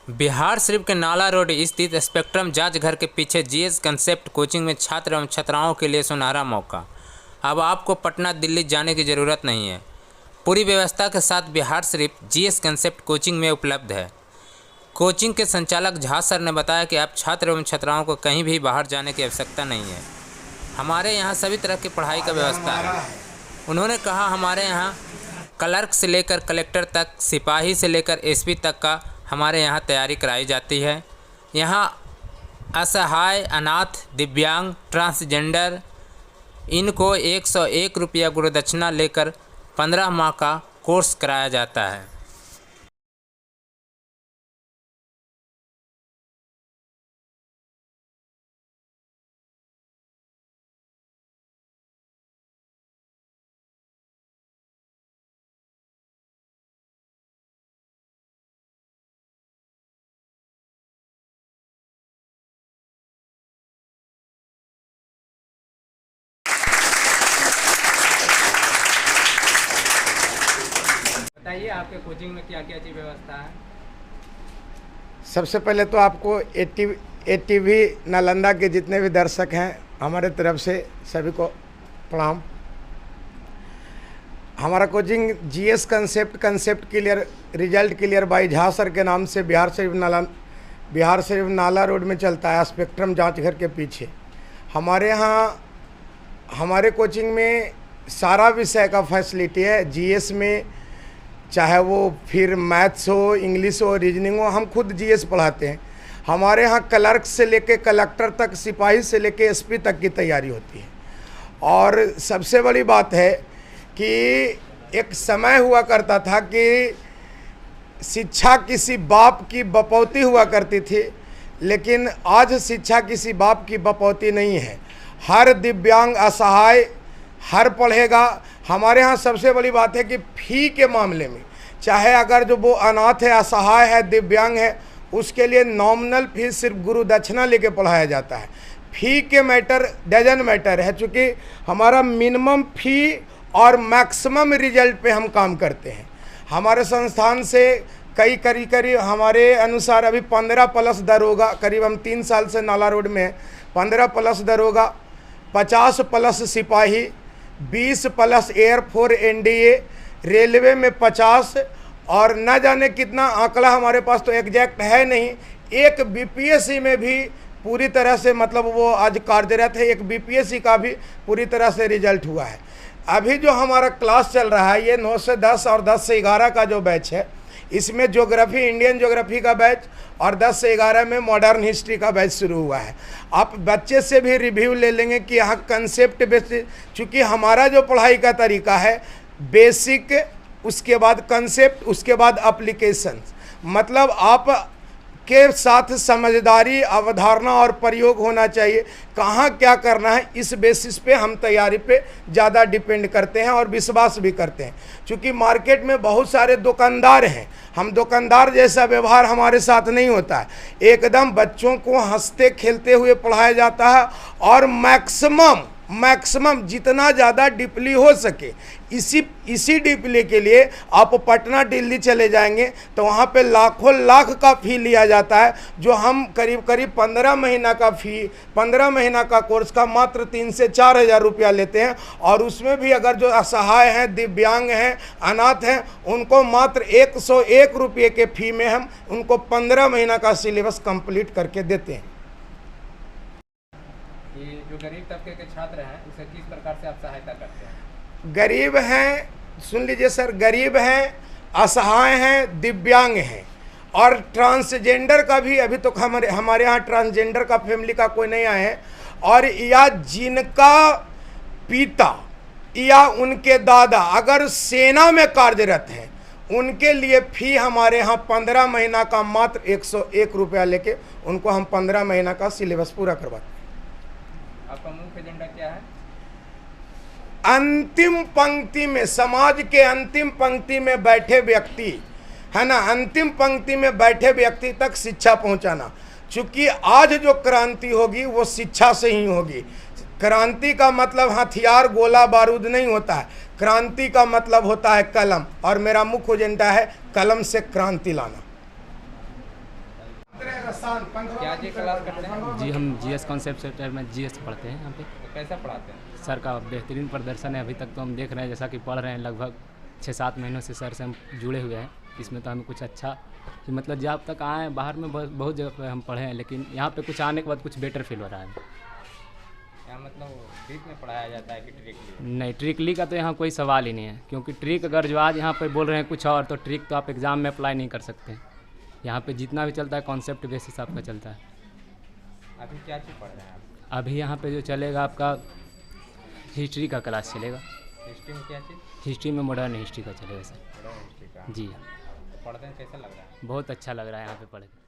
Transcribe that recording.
बिहार शरीफ के नाला रोड स्थित स्पेक्ट्रम जांच घर के पीछे जीएस कंसेप्ट कोचिंग में छात्र एवं छात्राओं के लिए सुनहरा मौका। अब आपको पटना दिल्ली जाने की ज़रूरत नहीं है। पूरी व्यवस्था के साथ Bihar Sharif GS concept coaching में उपलब्ध है। कोचिंग के संचालक झा सर ने बताया कि अब छात्र एवं छात्राओं को कहीं भी बाहर जाने की आवश्यकता नहीं है। हमारे यहाँ सभी तरह की पढ़ाई का व्यवस्था है। उन्होंने कहा, हमारे यहाँ क्लर्क से लेकर कलेक्टर तक, सिपाही से लेकर एसपी तक का हमारे यहाँ तैयारी कराई जाती है। यहाँ असहाय, अनाथ, दिव्यांग, ट्रांसजेंडर इनको 101 रुपया गुरुदक्षिणा लेकर 15 माह का कोर्स कराया जाता है। बताइए, आपके कोचिंग में क्या क्या चीज़ व्यवस्था है? सबसे पहले तो आपको एटीवी नालंदा के जितने भी दर्शक हैं, हमारे तरफ से सभी को प्रणाम। हमारा coaching GS concept clear, result clear by Jha sir के नाम से बिहार शरीफ नाला रोड में चलता है, स्पेक्ट्रम जांच घर के पीछे। हमारे यहाँ हमारे कोचिंग में सारा विषय का फैसिलिटी है। जीएस में चाहे वो फिर मैथ्स हो, इंग्लिश हो, रीजनिंग हो, हम खुद जीएस पढ़ाते हैं। हमारे यहाँ क्लर्क से लेके कलेक्टर तक, सिपाही से लेके एसपी तक की तैयारी होती है। और सबसे बड़ी बात है कि एक समय हुआ करता था कि शिक्षा किसी बाप की बपौती हुआ करती थी, लेकिन आज शिक्षा किसी बाप की बपौती नहीं है। हर दिव्यांग, असहाय हर पढ़ेगा। हमारे यहाँ सबसे बड़ी बात है कि फ़ी के मामले में, चाहे अगर जो वो अनाथ है, असहाय है, दिव्यांग है, उसके लिए नॉमिनल फीस सिर्फ गुरु दक्षिणा लेके पढ़ाया जाता है। फ़ी के मैटर डजन मैटर है, चूँकि हमारा मिनिमम फ़ी और मैक्सिमम रिजल्ट पे हम काम करते हैं। हमारे संस्थान से करीब हमारे अनुसार अभी 15 प्लस दरोगा, करीब हम 3 साल से नाला रोड में हैं, 15 प्लस दरोगा, 50 प्लस सिपाही, 20 प्लस एयरफोर्स एनडीए, रेलवे में 50 और न जाने कितना आंकड़ा हमारे पास तो एग्जैक्ट है नहीं। एक बीपीएससी में भी पूरी तरह से, मतलब वो आज कार्यरत है, एक बीपीएससी का भी पूरी तरह से रिजल्ट हुआ है। अभी जो हमारा क्लास चल रहा है, ये 9 से 10 और 10 से 11 का जो बैच है, इसमें ज्योग्राफी, इंडियन ज्योग्राफी का बैच और 10 से 11 में मॉडर्न हिस्ट्री का बैच शुरू हुआ है। आप बच्चे से भी रिव्यू ले लेंगे कि यहाँ कंसेप्ट बेस्ड, चूँकि हमारा जो पढ़ाई का तरीका है बेसिक, उसके बाद कंसेप्ट, उसके बाद एप्लीकेशन, मतलब आप के साथ समझदारी, अवधारणा और प्रयोग होना चाहिए। कहाँ क्या करना है, इस बेसिस पे हम तैयारी पे ज़्यादा डिपेंड करते हैं और विश्वास भी करते हैं। क्योंकि मार्केट में बहुत सारे दुकानदार हैं, हम दुकानदार जैसा व्यवहार हमारे साथ नहीं होता है। एकदम बच्चों को हंसते खेलते हुए पढ़ाया जाता है और मैक्सिमम जितना ज़्यादा डीपली हो सके, इसी डीपली के लिए आप पटना दिल्ली चले जाएंगे तो वहाँ पे लाखों लाख का फ़ी लिया जाता है, जो हम करीब 15 महीना का फ़ी, 15 महीना का कोर्स का मात्र 3 से 4 हज़ार रुपया लेते हैं। और उसमें भी अगर जो असहाय हैं, दिव्यांग हैं, अनाथ हैं, उनको मात्र 101 रुपये के फ़ी में हम उनको 15 महीना का सिलेबस कंप्लीट करके देते हैं। जो गरीब तबके के छात्र हैं, उसे किस प्रकार से आप सहायता करते हैं? गरीब हैं, सुन लीजिए सर, गरीब हैं, असहाय हैं, दिव्यांग हैं और ट्रांसजेंडर का भी अभी तक हमारे यहाँ ट्रांसजेंडर का फैमिली का कोई नहीं आया है, और या जिनका पिता या उनके दादा अगर सेना में कार्यरत हैं, उनके लिए फ़ी हमारे यहाँ 15 महीना का मात्र 101 रुपया लेके उनको हम 15 महीना का सिलेबस पूरा करवाते हैं। आपका मुख्य एजेंडा क्या है? अंतिम पंक्ति में, समाज के अंतिम पंक्ति में बैठे व्यक्ति है ना, अंतिम पंक्ति में बैठे व्यक्ति तक शिक्षा पहुंचाना। चूंकि आज जो क्रांति होगी वो शिक्षा से ही होगी। क्रांति का मतलब हथियार, गोला बारूद नहीं होता है। क्रांति का मतलब होता है कलम, और मेरा मुख्य एजेंडा है कलम से क्रांति लाना। क्या जी क्लास करते हैं? जी हम जीएस कॉन्सेप्ट सेंटर में जीएस पढ़ते हैं यहाँ पे। तो कैसा पढ़ाते हैं? सर का बेहतरीन प्रदर्शन है। अभी तक तो हम देख रहे हैं जैसा कि पढ़ रहे हैं, लगभग 6-7 महीनों से सर से हम जुड़े हुए हैं। इसमें तो हमें कुछ अच्छा कि मतलब जब तक आए हैं, बाहर में बहुत जगह पे हम पढ़े हैं, लेकिन यहाँ पे कुछ आने के बाद कुछ बेटर फील हो रहा है। क्या मतलब डीप में पढ़ाया जाता है कि ट्रिकली? नहीं, ट्रिकली का तो यहाँ कोई सवाल ही नहीं है, क्योंकि ट्रिक अगर जो आज यहाँ पे बोल रहे हैं कुछ और, तो ट्रिक तो आप एग्ज़ाम में अप्लाई नहीं कर सकते। यहाँ पे जितना भी चलता है कॉन्सेप्ट बेसिस आपका चलता है। अभी क्या चीज़ पढ़ रहे हैं आप? अभी यहाँ पे जो चलेगा आपका हिस्ट्री का क्लास चलेगा। हिस्ट्री में क्या चीज़? हिस्ट्री में मॉडर्न हिस्ट्री का चलेगा सर। हिस्ट्री का। जी तो पढ़ते हैं कैसा लग रहा है? बहुत अच्छा लग रहा है यहाँ पे पढ़ के।